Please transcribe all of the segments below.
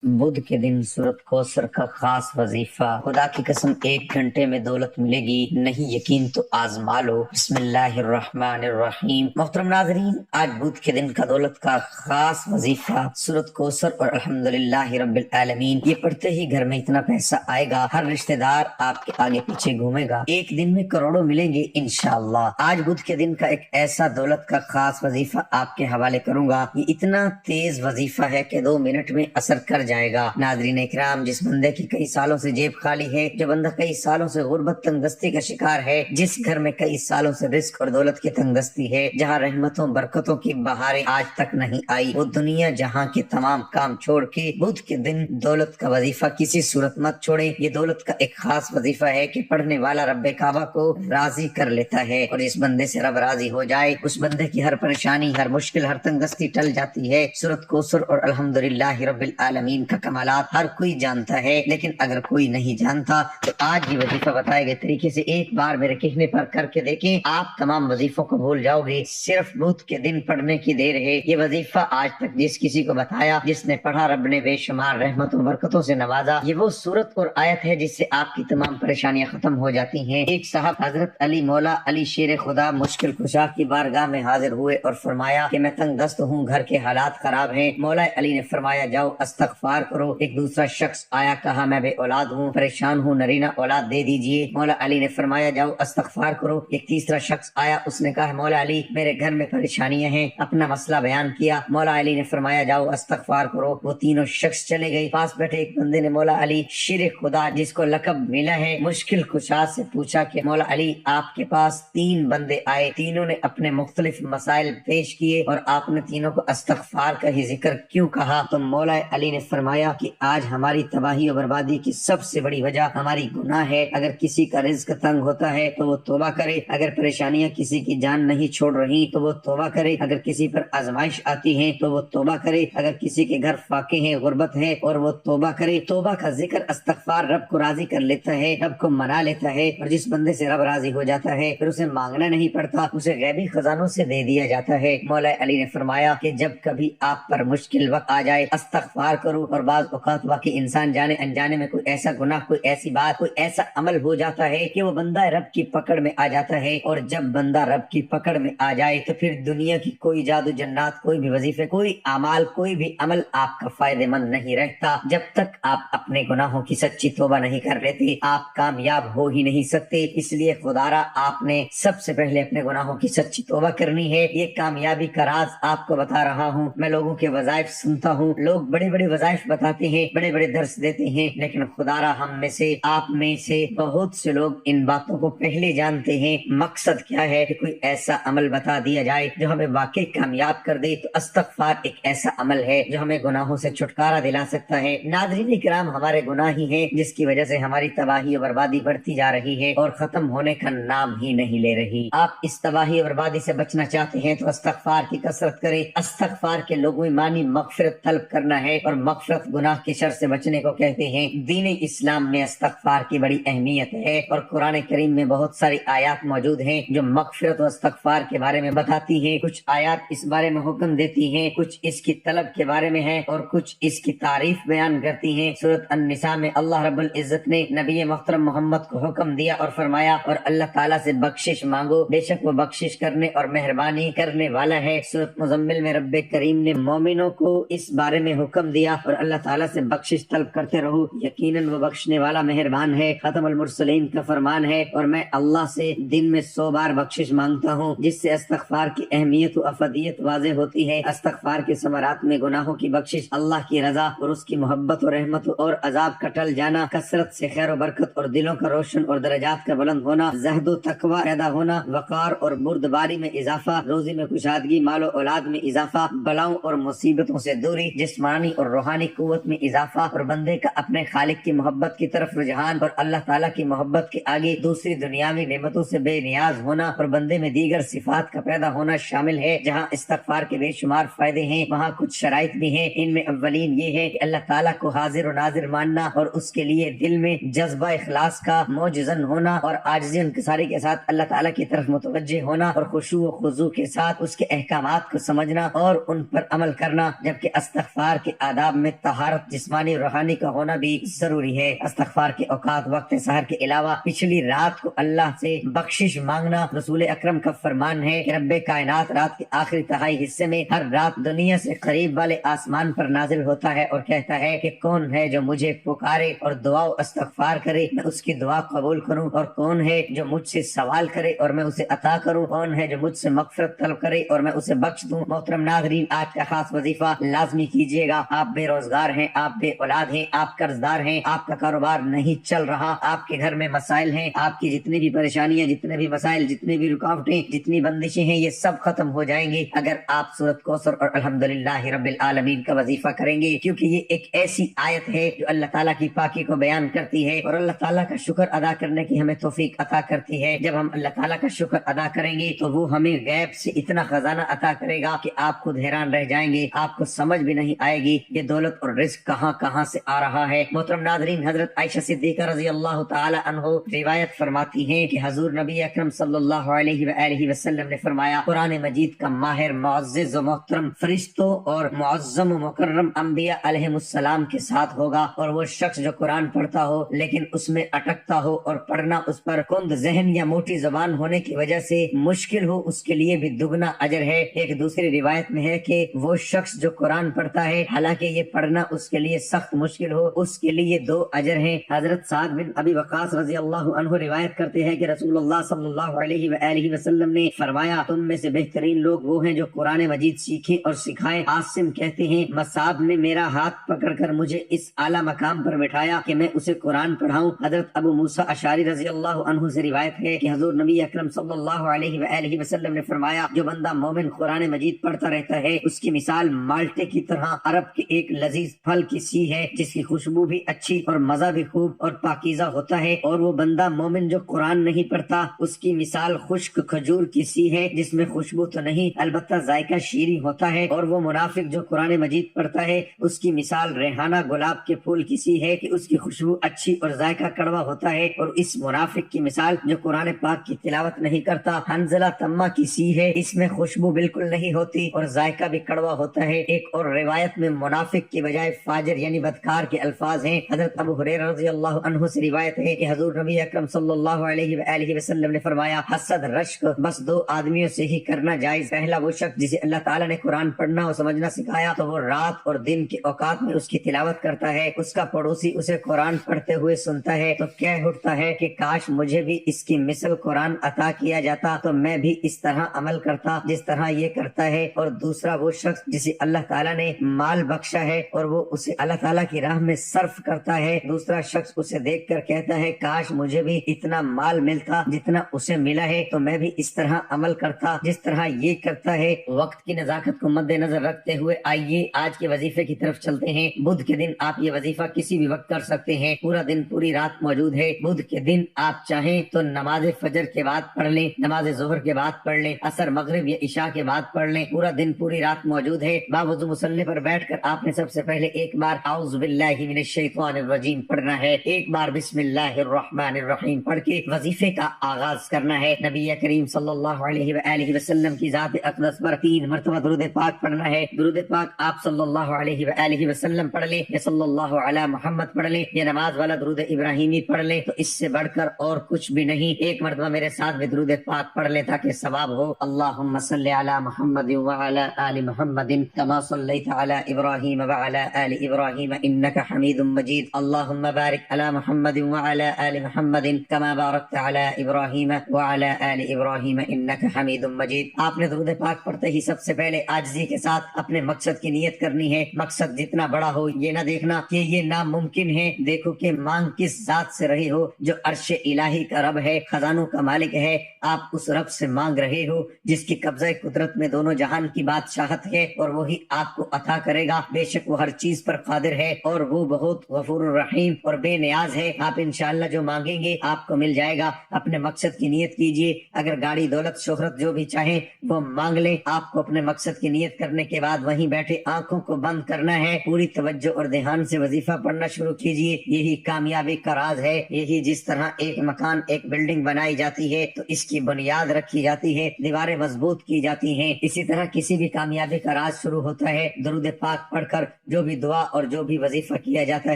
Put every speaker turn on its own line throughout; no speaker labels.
بدھ کے دن سورت کوثر کا خاص وظیفہ۔ خدا کی قسم 1 گھنٹے میں دولت ملے گی، نہیں یقین تو آزما لو۔ بسم اللہ الرحمن الرحیم۔ محترم ناظرین، آج بدھ کے دن کا دولت کا خاص وظیفہ سورت کوثر اور الحمدللہ رب العالمین، یہ پڑھتے ہی گھر میں اتنا پیسہ آئے گا، ہر رشتہ دار آپ کے آگے پیچھے گھومے گا، ایک دن میں کروڑوں ملیں گے انشاءاللہ۔ آج بدھ کے دن کا ایک ایسا دولت کا خاص وظیفہ آپ کے حوالے کروں گا، یہ اتنا تیز وظیفہ ہے کہ 2 منٹ میں اثر کر جائے گا۔ ناظرین اکرام، جس بندے کی کئی سالوں سے جیب خالی ہے، جو بندہ کئی سالوں سے غربت تنگ دستی کا شکار ہے، جس گھر میں کئی سالوں سے رزق اور دولت کی تنگ دستی ہے، جہاں رحمتوں برکتوں کی بہاریں آج تک نہیں آئی، وہ دنیا جہاں کے تمام کام چھوڑ کے بدھ کے دن دولت کا وظیفہ کسی صورت مت چھوڑے۔ یہ دولت کا ایک خاص وظیفہ ہے کہ پڑھنے والا رب کعبہ کو راضی کر لیتا ہے، اور جس بندے سے رب راضی ہو جائے اس بندے کی ہر پریشانی، ہر مشکل، ہر تنگ دستی ٹل جاتی ہے۔ سورت کوثر اور الحمدللہ رب العالمین کا کمالات ہر کوئی جانتا ہے، لیکن اگر کوئی نہیں جانتا تو آج یہ وظیفہ بتائے گئے طریقے سے ایک بار میرے کہنے پر کر کے دیکھیں، آپ تمام وظیفوں کو بھول جاؤ گے۔ صرف بدھ کے دن پڑھنے کی دیر ہے۔ یہ وظیفہ آج تک جس کسی کو بتایا، جس نے پڑھا، رب نے بے شمار رحمتوں برکتوں سے نوازا۔ یہ وہ سورت اور آیت ہے جس سے آپ کی تمام پریشانیاں ختم ہو جاتی ہیں۔ ایک صاحب حضرت علی مولا علی شیر خدا مشکل کشا کی بارگاہ میں حاضر ہوئے اور فرمایا کہ میں تنگ دست ہوں، گھر کے حالات خراب ہیں۔ مولا علی نے فرمایا جاؤ استغفار کرو۔ ایک دوسرا شخص آیا، کہا میں بے اولاد ہوں، پریشان ہوں، نرینہ اولاد دے دیجئے۔ مولا علی نے فرمایا جاؤ استغفار کرو۔ ایک تیسرا شخص آیا، اس نے کہا مولا علی میرے گھر میں پریشانیاں ہیں، اپنا مسئلہ بیان کیا۔ مولا علی نے فرمایا جاؤ استغفار کرو۔ وہ تینوں شخص چلے گئے۔ پاس بیٹھے ایک بندے نے مولا علی شیر خدا، جس کو لقب ملا ہے مشکل کشا، سے پوچھا کہ مولا علی آپ کے پاس 3 بندے آئے، تینوں نے اپنے مختلف مسائل پیش کیے اور آپ نے تینوں کو استغفار کا ہی ذکر کیوں کہا؟ تو مولا علی نے فرمایا کہ آج ہماری تباہی اور بربادی کی سب سے بڑی وجہ ہماری گناہ ہے۔ اگر کسی کا رزق تنگ ہوتا ہے تو وہ توبہ کرے، اگر پریشانیاں کسی کی جان نہیں چھوڑ رہی تو وہ توبہ کرے، اگر کسی پر آزمائش آتی ہے تو وہ توبہ کرے، اگر کسی کے گھر فاقے ہیں، غربت ہے، اور وہ توبہ کرے۔ توبہ کا ذکر، استغفار رب کو راضی کر لیتا ہے، رب کو منا لیتا ہے، اور جس بندے سے رب راضی ہو جاتا ہے پھر اسے مانگنا نہیں پڑتا، اسے غیبی خزانوں سے دے دیا جاتا ہے۔ مولا علی نے فرمایا کہ جب کبھی آپ پر مشکل وقت آ جائے استغفار کرو، اور بعض اوقات واقعی انسان جانے انجانے میں کوئی ایسا گناہ، کوئی ایسی بات، کوئی ایسا عمل ہو جاتا ہے کہ وہ بندہ رب کی پکڑ میں آ جاتا ہے، اور جب بندہ رب کی پکڑ میں آ جائے تو پھر دنیا کی کوئی جادو جنات، کوئی بھی وظیفے، کوئی اعمال، کوئی بھی عمل آپ کا فائدہ مند نہیں رہتا۔ جب تک آپ اپنے گناہوں کی سچی توبہ نہیں کر لیتے آپ کامیاب ہو ہی نہیں سکتے۔ اس لیے خدارا آپ نے سب سے پہلے اپنے گناہوں کی سچی توبہ کرنی ہے۔ یہ کامیابی کا راز آپ کو بتا رہا ہوں۔ میں لوگوں کے وظائف سنتا ہوں، لوگ بڑے بڑے وظائف بتاتے ہیں، بڑے بڑے درس دیتے ہیں، لیکن خدارا ہم میں سے، آپ میں سے بہت سے لوگ ان باتوں کو پہلے جانتے ہیں۔ مقصد کیا ہے کہ کوئی ایسا عمل بتا دیا جائے جو ہمیں واقعی کامیاب کر دے، تو استغفار ایک ایسا عمل ہے جو ہمیں گناہوں سے چھٹکارا دلا سکتا ہے۔ ناظرین اکرام، ہمارے گناہ ہی ہیں جس کی وجہ سے ہماری تباہی اور بربادی بڑھتی جا رہی ہے اور ختم ہونے کا نام ہی نہیں لے رہی۔ آپ اس تباہی اور بربادی سے بچنا چاہتے ہیں تو استغفار کی کثرت کریں۔ استغفار کے لغوی معنی مغفرت طلب کرنا ہے، اور مغفرت گناہ کے شر سے بچنے کو کہتے ہیں۔ دین اسلام میں استغفار کی بڑی اہمیت ہے، اور قرآن کریم میں بہت ساری آیات موجود ہیں جو مغفرت و استغفار کے بارے میں بتاتی ہیں۔ کچھ آیات اس بارے میں حکم دیتی ہیں، کچھ اس کی طلب کے بارے میں ہیں، اور کچھ اس کی تعریف بیان کرتی ہیں۔ سورۃ النساء میں اللہ رب العزت نے نبی محترم محمد کو حکم دیا اور فرمایا، اور اللہ تعالیٰ سے بخشش مانگو، بے شک وہ بخشش کرنے اور مہربانی کرنے والا ہے۔ سورۃ مزمل میں رب کریم نے مومنوں کو اس بارے میں حکم دیا، اور اللہ تعالیٰ سے بخشش طلب کرتے رہو، یقیناً وہ بخشنے والا مہربان ہے۔ ختم المرسلین کا فرمان ہے، اور میں اللہ سے دن میں 100 بار بخشش مانگتا ہوں، جس سے استغفار کی اہمیت و افضیت واضح ہوتی ہے۔ استغفار کے ثمرات میں گناہوں کی بخشش، اللہ کی رضا اور اس کی محبت و رحمت اور عذاب کا ٹل جانا، کثرت سے خیر و برکت اور دلوں کا روشن اور درجات کا بلند ہونا، زہد و تقوی پیدا ہونا، وقار اور بردباری میں اضافہ، روزی میں کشادگی، مال و اولاد میں اضافہ، بلاؤں اور مصیبتوں سے دوری، جسمانی اور روحانی قوت میں اضافہ، اور بندے کا اپنے خالق کی محبت کی طرف رجحان، اور اللہ تعالیٰ کی محبت کے آگے دوسری دنیاوی نعمتوں سے بے نیاز ہونا، اور بندے میں دیگر صفات کا پیدا ہونا شامل ہے۔ جہاں استغفار کے بے شمار فائدے ہیں وہاں کچھ شرائط بھی ہیں۔ ان میں اولین یہ ہے کہ اللہ تعالیٰ کو حاضر و ناظر ماننا، اور اس کے لیے دل میں جذبہ اخلاص کا موجزن ہونا، اور عاجزی انکساری کے ساتھ اللہ تعالیٰ کی طرف متوجہ ہونا، اور خشوع و خضوع کے ساتھ اس کے احکامات کو سمجھنا اور ان پر عمل کرنا۔ جبکہ استغفار کے آداب میں طہارت جسمانی اور روحانی کا ہونا بھی ضروری ہے۔ استغفار کے اوقات وقت سحر کے علاوہ پچھلی رات کو اللہ سے بخشش مانگنا رسول اکرم کا فرمان ہے کہ رب کائنات رات کے آخری تہائی حصے میں ہر رات دنیا سے قریب والے آسمان پر نازل ہوتا ہے اور کہتا ہے کہ کون ہے جو مجھے پکارے اور دعا و استغفار کرے، میں اس کی دعا قبول کروں، اور کون ہے جو مجھ سے سوال کرے اور میں اسے عطا کروں، کون ہے جو مجھ سے مغفرت طلب کرے اور میں اسے بخش دوں۔ محترم ناظرین، آج کا خاص وظیفہ لازمی کیجیے گا۔ آپ بے روزگار ہیں، آپ بے اولاد ہیں، آپ قرض دار ہیں، آپ کا کاروبار نہیں چل رہا، آپ کے گھر میں مسائل ہیں، آپ کی جتنی بھی پریشانیاں، جتنے بھی مسائل، جتنی بھی رکاوٹیں، جتنی بندشیں ہیں، یہ سب ختم ہو جائیں گے اگر آپ سورۃ کوثر اور الحمدللہ رب العالمین کا وظیفہ کریں گے، کیونکہ یہ ایک ایسی آیت ہے جو اللہ تعالیٰ کی پاکی کو بیان کرتی ہے اور اللہ تعالیٰ کا شکر ادا کرنے کی ہمیں توفیق عطا کرتی ہے۔ جب ہم اللہ تعالیٰ کا شکر ادا کریں گے تو وہ ہمیں غیب سے اتنا خزانہ عطا کرے گا کہ آپ خود حیران رہ جائیں گے، آپ کو سمجھ بھی نہیں آئے گی یہ دولت اور رزق کہاں کہاں سے آ رہا ہے۔ محترم ناظرین، حضرت عائشہ صدیقہ رضی اللہ تعالی عنہ روایت فرماتی ہیں کہ حضور نبی اکرم صلی اللہ علیہ وآلہ وسلم نے فرمایا، قرآن مجید کا ماہر معزز و محترم فرشتوں اور معظم و مکرم انبیاء علیہ السلام کے ساتھ ہوگا، اور وہ شخص جو قرآن پڑھتا ہو لیکن اس میں اٹکتا ہو اور پڑھنا اس پر کند ذہن یا موٹی زبان ہونے کی وجہ سے مشکل ہو، اس کے لیے بھی دگنا اجر ہے۔ ایک دوسری روایت میں ہے کہ وہ شخص جو قرآن پڑھتا ہے حالانکہ یہ پڑھنا اس کے لیے سخت مشکل ہو، اس کے لیے 2 اجر ہیں۔ حضرت سعد بن ابی وقاص رضی اللہ عنہ روایت کرتے ہیں کہ رسول اللہ صلی اللہ علیہ وآلہ وسلم نے فرمایا، تم میں سے بہترین لوگ وہ ہیں جو قرآن مجید سیکھیں اور سکھائیں۔ عاصم کہتے ہیں، مصعب نے میرا ہاتھ پکڑ کر مجھے اس اعلیٰ مقام پر بٹھایا کہ میں اسے قرآن پڑھاؤں۔ حضرت ابو موسیٰ اشعری رضی اللہ عنہ سے روایت ہے کہ حضور نبی اکرم صلی اللہ علیہ وآلہ وسلم نے فرمایا، جو بندہ مومن قرآن مجید پڑھتا رہتا ہے اس کی مثال مالٹے کی طرح عرب کے ایک لذیذ پھل کی سی ہے جس کی خوشبو بھی اچھی اور مزہ بھی خوب اور پاکیزہ ہوتا ہے، اور وہ بندہ مومن جو قرآن نہیں پڑھتا اس کی مثال خشک کھجور کی سی ہے جس میں خوشبو تو نہیں البتہ ذائقہ شیریں ہوتا ہے، اور وہ منافق جو قرآن مجید پڑھتا ہے اس کی مثال ریحانہ گلاب کے پھول کی سی ہے کہ اس کی خوشبو اچھی اور ذائقہ کڑوا ہوتا ہے، اور اس منافق کی مثال جو قرآن پاک کی تلاوت نہیں کرتا حنظلہ تمہ کی سی ہے، اس میں خوشبو بالکل نہیں ہوتی اور ذائقہ بھی کڑوا ہوتا ہے۔ ایک اور روایت میں منافق کی بجائے فاجر یعنی بدکار کے الفاظ ہیں۔ حضرت ابو ہریرہ رضی اللہ عنہ سے روایت ہے کہ حضور نبی اکرم صلی اللہ علیہ وآلہ وسلم نے فرمایا، حسد رشک بس 2 آدمیوں سے ہی کرنا جائز۔ پہلا وہ شخص جسے اللہ تعالیٰ نے قرآن پڑھنا اور سمجھنا سکھایا تو وہ رات اور دن کے اوقات میں اس کی تلاوت کرتا ہے، اس کا پڑوسی اسے قرآن پڑھتے ہوئے سنتا ہے تو کہہ اٹھتا ہے کہ کاش مجھے بھی اس کی مثل قرآن عطا کیا جاتا تو میں بھی اس طرح عمل کرتا جس طرح یہ کرتا ہے۔ اور دوسرا وہ شخص جسے اللہ تعالیٰ نے مال بخشا ہے اور وہ اسے اللہ تعالیٰ کی راہ میں صرف کرتا ہے، دوسرا شخص اسے دیکھ کر کہتا ہے کاش مجھے بھی اتنا مال ملتا جتنا اسے ملا ہے تو میں بھی اس طرح عمل کرتا جس طرح یہ کرتا ہے۔ وقت کی نزاکت کو مد نظر رکھتے ہوئے آئیے آج کے وظیفے کی طرف چلتے ہیں۔ بدھ کے دن آپ یہ وظیفہ کسی بھی وقت کر سکتے ہیں، پورا دن پوری رات موجود ہے۔ بدھ کے دن آپ چاہیں تو نماز فجر کے بعد پڑھ لیں، نماز ظہر کے بعد پڑھ لیں، عصر مغرب یا عشاء کے بعد پڑھ لیں، پورا دن پوری رات موجود ہے۔ باوضو مصلی پر بیٹھ کر آپ نے سب سے پہلے ایک بار اعوذ باللہ من الشیطان الرجیم پڑھنا ہے، ایک بار بسم اللہ الرحمن الرحیم پڑھ کے وظیفے کا آغاز کرنا ہے۔ نبی کریم صلی اللہ علیہ وآلہ وسلم کی ذات اقدس پر 3 مرتبہ درود پاک پڑھنا ہے۔ درود پاک آپ صلی اللہ علیہ وآلہ وسلم پڑھ لیں یا صلی اللہ علی محمد پڑھ لیں یا نماز والا درود ابراہیمی پڑھ لیں، تو اس سے بڑھ کر اور کچھ بھی نہیں۔ ایک مرتبہ میرے ساتھ بھی درود پاک پڑھ لیں تاکہ ثواب ہو۔ اللہم صلی علی محمد وعلی آل محمد کما صلیت علی ابراہیم وعلی آل ابراہیم انک حمید مجید۔ اللہم بارک علی محمد وعلی آل محمد کما بارکت علی ابراہیم وعلی آل ابراہیم انک حمید مجید۔ آپ نے درود پاک پڑھتے ہی سب سے پہلے عاجزی کے ساتھ اپنے مقصد کی نیت کرنی ہے۔ مقصد جتنا بڑا ہو یہ نہ دیکھنا کہ یہ ناممکن ہے، دیکھو کہ مانگ کس ذات سے رہے ہو جو عرش الہی کا رب ہے، خزانوں کا مالک ہے۔ آپ اس رب سے مانگ رہے ہو جس کی قبضہ قدرت میں دونوں جہان کی بادشاہت ہے، اور وہی آپ کو عطا کرے گا۔ بے شک وہ ہر چیز پر قادر ہے اور وہ بہت غفور الرحیم اور بے نیاز ہے۔ آپ انشاءاللہ جو مانگیں گے آپ کو مل جائے گا۔ اپنے مقصد کی نیت کیجئے، اگر گاڑی دولت شہرت جو بھی چاہیں وہ مانگ لیں۔ آپ کو اپنے مقصد کی نیت کرنے کے بعد وہیں بیٹھے آنکھوں کو بند کرنا ہے، پوری توجہ اور دھیان سے وظیفہ پڑھنا شروع کیجئے۔ یہی کامیابی کا راز ہے۔ یہی جس طرح ایک مکان ایک بلڈنگ بنائی جاتی ہے تو اس کی بنیاد رکھی جاتی ہے، دیواریں مضبوط کی جاتی ہیں، اسی طرح کسی بھی کامیابی کا راز شروع ہوتا ہے درود پاک پڑھ کر، جو بھی دعا اور جو بھی وظیفہ کیا جاتا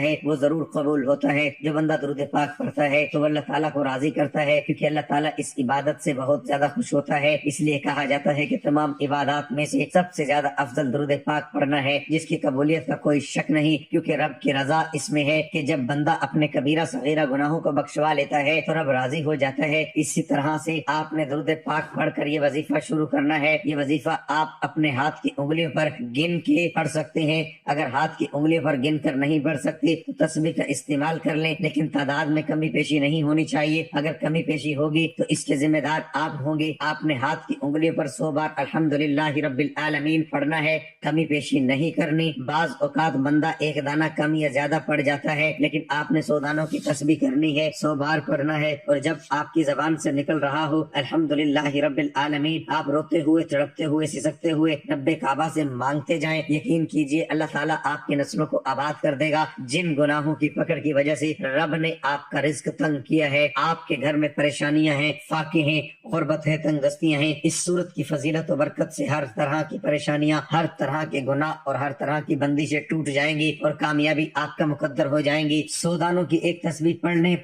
ہے وہ ضرور قبول ہوتا ہے۔ جو بندہ درود پاک پڑھتا ہے تو اللہ تعالیٰ کو راضی کرتا ہے، کیونکہ اللہ تعالیٰ اس عبادت سے بہت زیادہ خوش ہوتا ہے۔ اس لیے کہا جاتا ہے کہ تمام عبادات میں سے سب سے زیادہ افضل درود پاک پڑھنا ہے، جس کی قبولیت کا کوئی شک نہیں، کیونکہ رب کی رضا اس میں ہے کہ جب بندہ اپنے کبیرہ صغیرہ گناہوں کو بخشوا لیتا ہے تو رب راضی ہو جاتا ہے۔ اسی طرح سے آپ نے درود پاک پڑھ کر یہ وظیفہ شروع کرنا ہے۔ یہ وظیفہ آپ اپنے ہاتھ کی انگلیوں پر گن کے پڑھ سکتے ہیں۔ اگر ہاتھ کی انگلیوں پر گن کر نہیں پڑھ سکتے تو تسبیح کا استعمال کر لیں، لیکن تعداد میں کمی پیشی نہیں ہونی چاہیے۔ اگر کمی پیشی ہوگی تو اس کے ذمہ دار آپ ہوں گے۔ آپ نے ہاتھ کی انگلیوں پر 100 بار الحمدللہ رب العالمین پڑھنا ہے، کمی پیشی نہیں کرنی۔ بعض اوقات بندہ ایک دانہ کم یا زیادہ پڑ جاتا ہے، لیکن آپ نے 100 دانوں کی تسبیح کرنی ہے، 100 بار پڑھنا ہے۔ اور جب آپ کی زبان سے نکل رہا ہو الحمدللہ رب العالمین، آپ روتے ہوئے، تڑپتے ہوئے، سسکتے ہوئے رب کعبہ سے مانگتے جائیں۔ یقین کیجئے اللہ تعالیٰ آپ کی نسلوں کو آباد کر دے گا۔ جن گناہوں کی پکڑ کی وجہ سے رب نے آپ کا رزق تنگ کیا ہے، آپ کے گھر میں پریشانیاں ہیں، فاقے ہیں، غربت ہے، تنگ دستیاں ہیں، اس صورت کی فضیلت و برکت سے ہر طرح کی پریشانیاں، ہر طرح کے گناہ اور ہر طرح کی بندشیں ٹوٹ جائیں گی اور کامیابی آپ کا مقدر ہو جائیں گی۔ 100 دانوں کی ایک تسبیح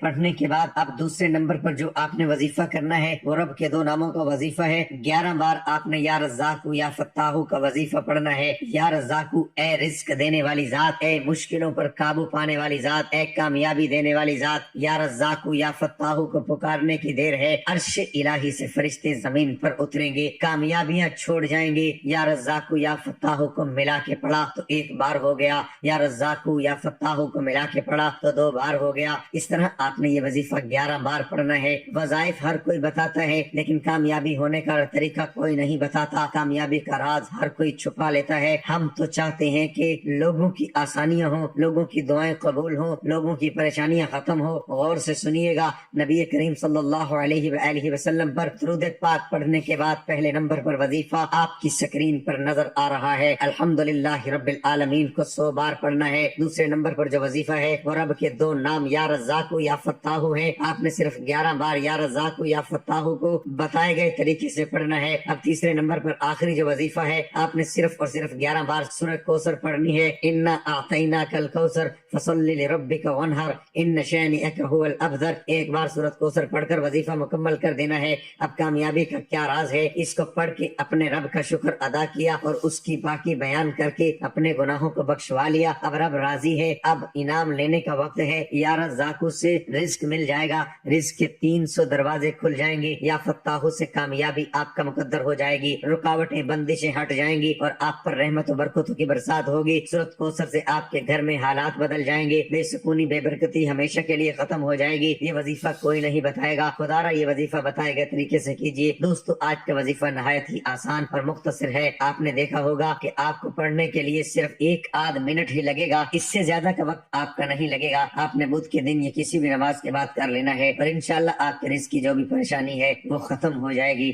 پڑھنے کے بعد اب دوسرے نمبر پر جو آپ نے وظیفہ کرنا ہے وہ رب کے 2 ناموں کا وظیفہ ہے۔ 11 بار آپ نے یا رزاق یا فتاح کا وظیفہ پڑھنا ہے۔ یا رزاق، اے رزق دینے والی ذات، اے مشکلوں پر قابو پانے والی ذات، اے کامیابی دینے والی ذات، یا رزاق یا فتاح کو پکارنے کی دیر ہے، عرش الہی سے فرشتے زمین پر اتریں گے، کامیابیاں چھوڑ جائیں گے۔ یا رزاق یا فتاح کو ملا کے پڑھا تو 1 بار ہو گیا، یا رزاق یا فتاح کو ملا کے پڑھا تو 2 بار ہو گیا۔ اس طرح آپ نے یہ وظیفہ 11 بار پڑھنا ہے۔ وظائف ہر کوئی بتاتا ہے، لیکن کامیابی ہونے کا طریقہ کوئی نہیں بتاتا۔ کامیابی کا راز ہر کوئی چھپا لیتا ہے۔ ہم تو چاہتے ہیں کہ لوگوں کی آسانیاں ہوں، لوگوں کی دعائیں قبول ہوں، لوگوں کی پریشانیاں ختم ہو۔ غور سے سنیے گا، نبی کریم صلی اللہ علیہ وآلہ وسلم پر درود پاک پڑھنے کے بعد پہلے نمبر پر وظیفہ آپ کی سکرین پر نظر آ رہا ہے۔ الحمدللہ رب العالمین کو 100 بار پڑھنا ہے۔ دوسرے نمبر پر جو وظیفہ ہے وہ رب کے 2 نام یا رزاق یا فتاح ہیں۔ آپ نے صرف 11 بار یا رزاق یا فتاح کو بتائے گئے طریقے سے پڑھنا ہے۔ اب تیسرے نمبر پر آخری جو وظیفہ ہے، آپ نے صرف اور صرف 11 بار سورہ کوثر پڑھنی ہے۔ انا اعطیناک الکوثر فصلی لربک وانحر ان شانئک هو الابتر۔ 1 بار سورہ کوثر پڑھ کر وظیفہ مکمل کر دینا ہے۔ اب کامیابی کا کیا راز ہے؟ اس کو پڑھ کے اپنے رب کا شکر ادا کیا اور اس کی پاکی بیان کر کے اپنے گناہوں کو بخشوا لیا۔ اب رب راضی ہے، اب انعام لینے کا وقت ہے۔ یا رزاق سے رزق مل جائے گا، رزق کے 300 دروازے کھل جائیں گے۔ یا فتاح سے کامیابی آپ کا مقدر ہو جائے گی، رکاوٹیں بندشیں ہٹ جائیں گی اور آپ پر رحمت و برکتوں کی برسات ہوگی۔ سورۃ کوثر سے آپ کے گھر میں حالات بدل جائیں گے، بے سکونی بے برکتی ہمیشہ کے لیے ختم ہو جائے گی۔ یہ وظیفہ کوئی نہیں بتائے گا، خدا را یہ وظیفہ بتائے گئے طریقے سے کیجیے۔ دوستو، آج کا وظیفہ نہایت ہی آسان اور مختصر ہے۔ آپ نے دیکھا ہوگا کہ آپ کو پڑھنے کے لیے صرف 1 آدھ منٹ ہی لگے گا، اس سے زیادہ کا وقت آپ کا نہیں لگے گا۔ آپ نے بدھ کے دن یا کسی بھی نماز کے بعد کر لینا ہے اور انشاءاللہ آپ کے رزق کی جو بھی پریشانی ہے وہ ختم ہو جائے گی۔